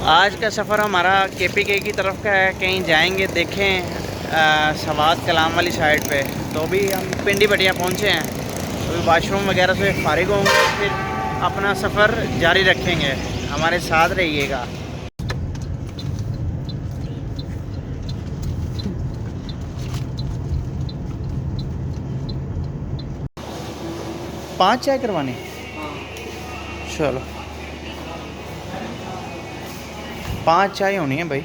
आज का सफ़र हमारा KPK की तरफ का है। कहीं जाएंगे, देखें सवात कलाम वाली साइड पे। तो अभी हम पिंडी बटिया पहुँचे हैं। अभी वाशरूम वगैरह से फारिग होंगे, फिर अपना सफ़र जारी रखेंगे। हमारे साथ रहिएगा। पाँच चाय करवानी? चलो 5 चाय होनी है भाई।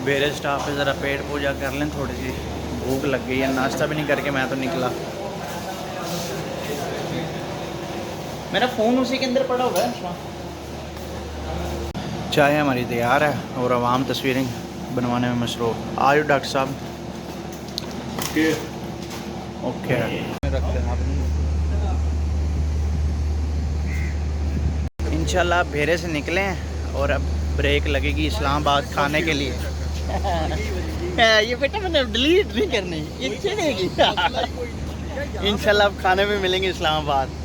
मेरे स्टाफ पे ज़रा पेट पूजा कर लें, थोड़ी सी भूख लग गई है। नाश्ता भी नहीं करके मैं तो निकला। मेरा फ़ोन उसी के अंदर पड़ा हुआ है। चाय हमारी तैयार है और आवाम तस्वीरें बनवाने में मसरूफ़। आयो डॉक्टर साहब। ओके इंशाल्लाह भेरे से निकले हैं और अब ब्रेक लगेगी इस्लामाबाद खाने के लिए। ये बेटा मैंने डिलीट नहीं करनी, ये चलेगी। इंशाल्लाह अब खाने में मिलेंगे इस्लामाबाद।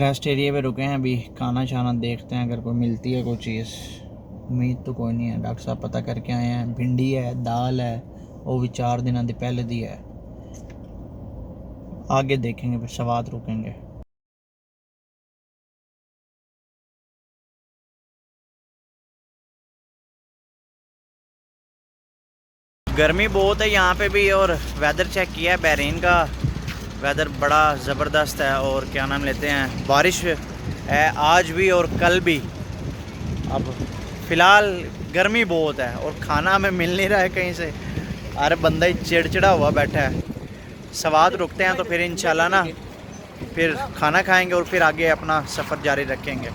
रेस्ट एरिया पे रुके हैं, अभी खाना शाना देखते हैं अगर कोई मिलती है कोई चीज़। उम्मीद तो कोई नहीं है। डॉक्टर साहब पता करके आए हैं, भिंडी है, दाल है, वो भी 4 दिन आदि पहले दी है। आगे देखेंगे, फिर सवात रुकेंगे। गर्मी बहुत है यहाँ पे भी, और वेदर चेक किया है बहरीन का। वेदर बड़ा ज़बरदस्त है और क्या नाम लेते हैं, बारिश है आज भी और कल भी। अब फ़िलहाल गर्मी बहुत है और खाना हमें मिल नहीं रहा है कहीं से। अरे बंदा ही चिड़चिड़ा हुआ बैठा है। सवात रुकते हैं तो फिर इंशाल्लाह ना फिर खाना खाएंगे और फिर आगे अपना सफ़र जारी रखेंगे।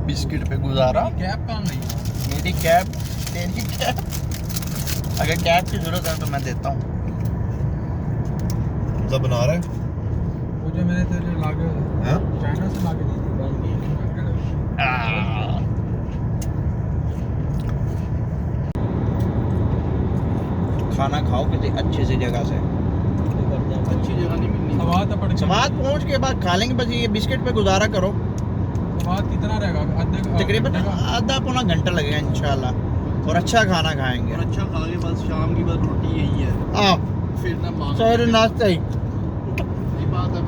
बिस्किट पे गुजारा। कैब कहाँ गई? मेरी कैब, तेरी कैब। अगर कैब की जरूरत है तो मैं देता हूँ। सब बना रहा है वो जो मैंने तेरे लाके चाइना से लाके दी थी। खाना खाओ किसी अच्छी सी जगह से। अच्छी जगह नहीं मिलनी। समात पहुँच के बाद खा लेंगे, बस ये बिस्किट पे गुजारा करो। बात कितना रहेगा? तकरीबन आधा पौना घंटा लगेगा इंशाल्लाह। और अच्छा खाना खाएंगे। और अच्छा खा के बस शाम की बस रोटी यही है। फिर ना सर नाश्ता ही यही बात है।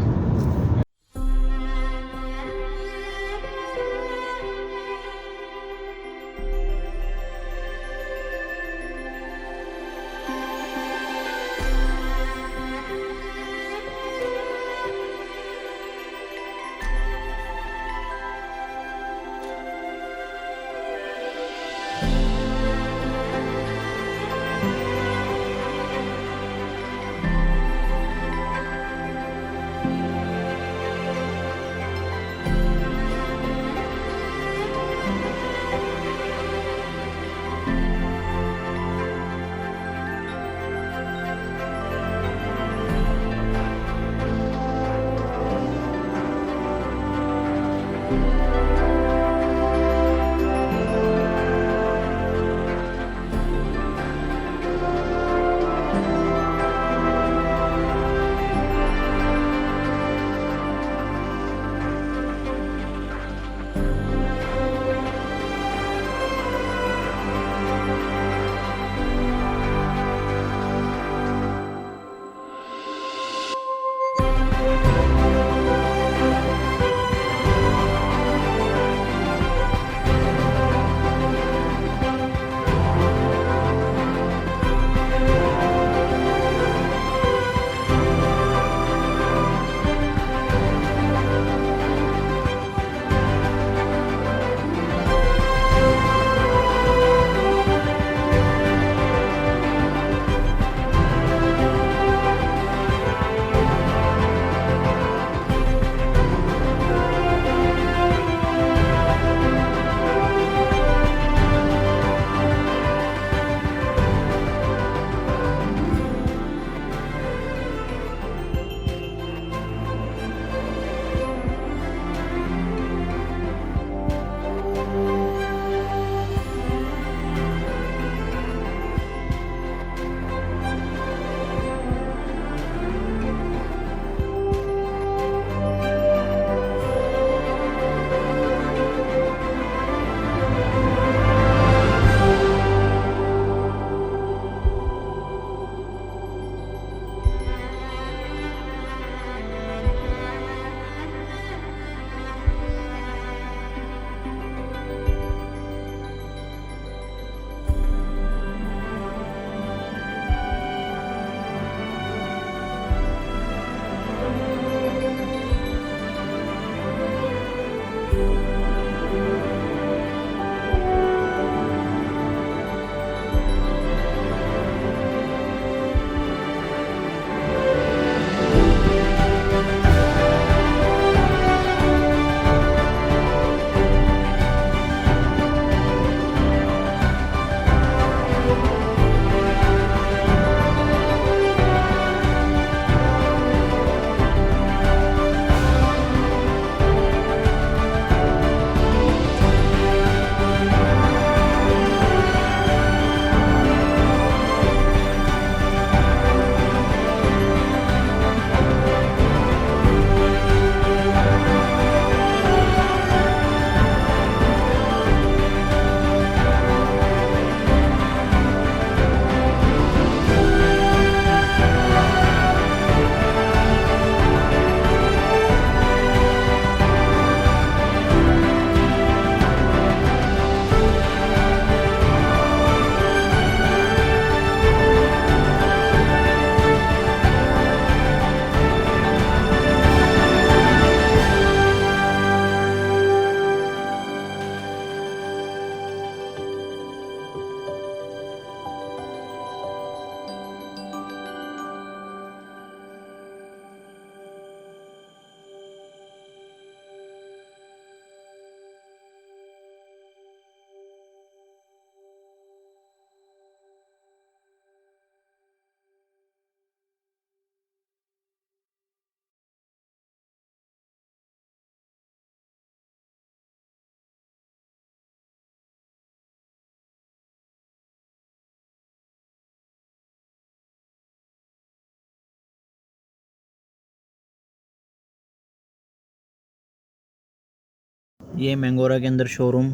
ये मैंगोरा के अंदर शोरूम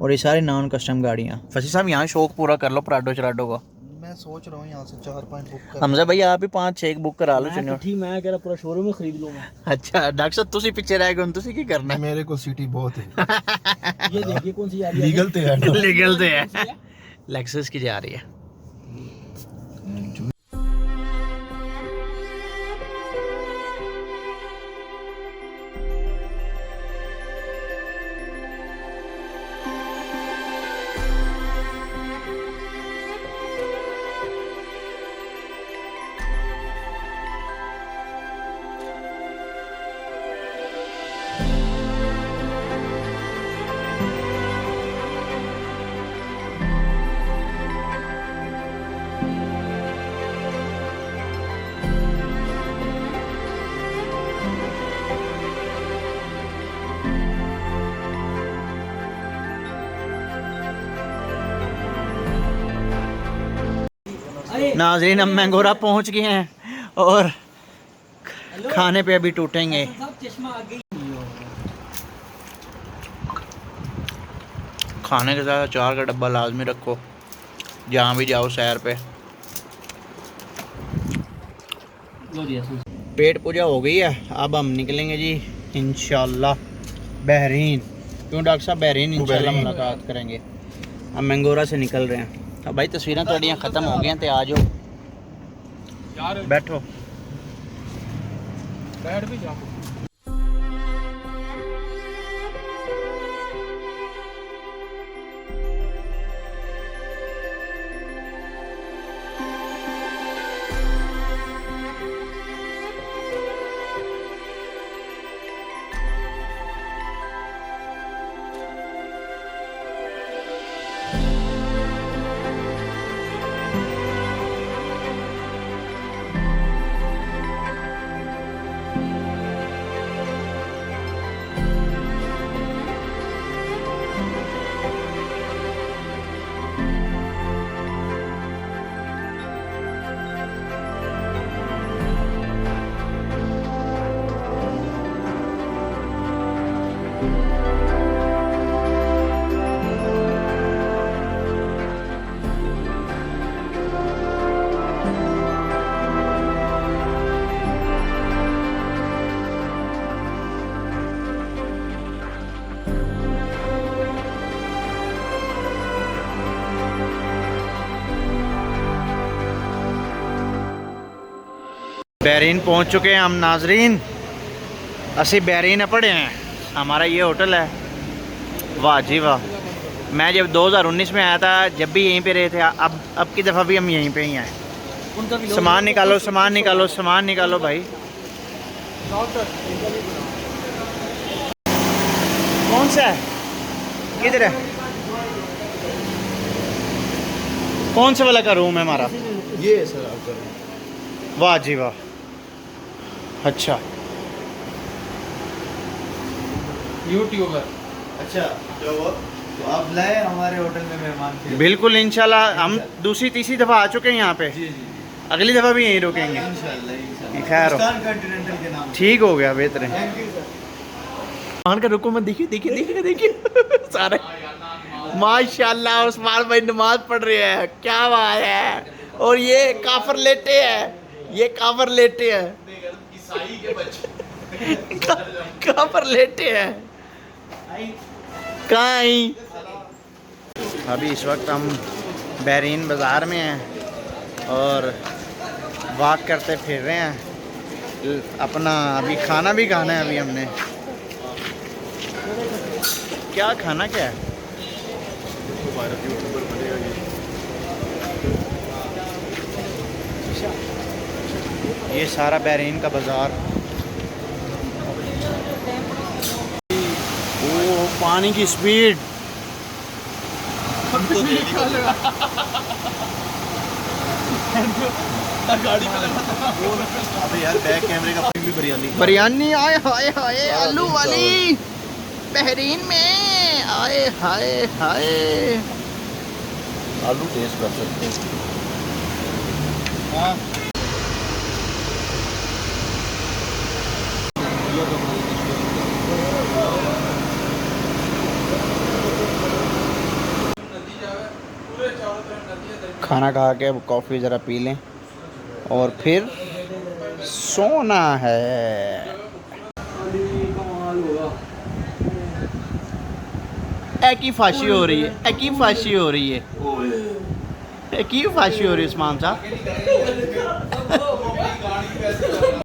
और ये सारी नॉन कस्टम गाड़ियाँ। फसी साहब यहाँ शौक पूरा कर लो प्राडो चराडो का। मैं सोच रहा हूँ यहाँ से 4-5 बुक कर। हमजा भाई आप ही 5-6 बुक करा लो। मैं ठीक मैं कह रहा पूरा शोरूम ही खरीद लूँ मैं। अच्छा डॉक्टर साहब तुसी पीछे रह गए तुसी की करना है? मेरे को सिटी बहुत है। ये देखिए कौन सी आ रही है। लीगल तो है ना? लीगल से है। लेक्सस की जा रही है। नाज़रीन हम मैंगोरा पहुंच गए हैं और खाने पे अभी टूटेंगे। खाने के साथ अचार का डब्बा लाजमी रखो जहाँ भी जाओ सैर पे। पेट पूजा हो गई है, अब हम निकलेंगे जी इंशाल्लाह बहरीन। क्यों डॉक्टर साहब? बहरीन इंशाल्लाह मुलाकात करेंगे। हम मैंगोरा से निकल रहे हैं। अब भाई तस्वीरें थोड़ियाँ ख़त्म हो गई हैं, तो आ जाओ बैठो। बैठ भी जाओ। बहरीन पहुंच चुके हैं हम नाजरीन। असी बहरीन पड़े हैं, हमारा ये होटल है। वाह जी वाह। मैं जब 2019 में आया था जब भी यहीं पे रहे थे, अब की दफ़ा भी हम यहीं पे ही आए। सामान निकालो सामान निकालो सामान निकालो भाई। कौन सा है? किधर है? कौन से वाला का रूम है हमारा? ये है सर आपका रूम। वाह जी वाह। अच्छा यूट्यूबर। अच्छा तो आप लाए हमारे होटल में मेहमान थे। बिल्कुल इंशाल्लाह। हम दूसरी तीसरी दफ़ा आ चुके हैं यहाँ पे, जी जी अगली दफ़ा भी यहीं रुकेंगे इंशाल्लाह इंशाल्लाह। खैर हो। हिंदुस्तान कॉन्टिनेंटल के नाम। ठीक हो गया, बेहतर है। Thank you sir. मान का रुको मत, देखिए देखिए देखिए देखिए सारे माशाल्लाह उस्मान भाई नमाज पढ़ रहे हैं, क्या बात है। और ये काफर लेटे हैं, ये काफर लेटे हैं, काफर लेटे हैं। कहाँ आई? अभी इस वक्त हम बहरीन बाज़ार में हैं और वॉक करते फिर रहे हैं। अपना अभी खाना भी खाना है। अभी हमने क्या खाना क्या है? ये सारा बहरीन का बाज़ार। ओ पानी की स्पीड। अबे यार बैक कैमरे का भी बिरयानी। बिरयानी आए हाय हाय आलू वाली बहरीन में आए हाय हाय। आलू टेस्ट कर सकते हैं। हाँ। खाना खा के अब कॉफ़ी ज़रा पी लें और फिर सोना है। एक ही फांसी हो रही है, एक ही फांसी हो रही है, एक ही फांसी हो रही है उस्मान साहब।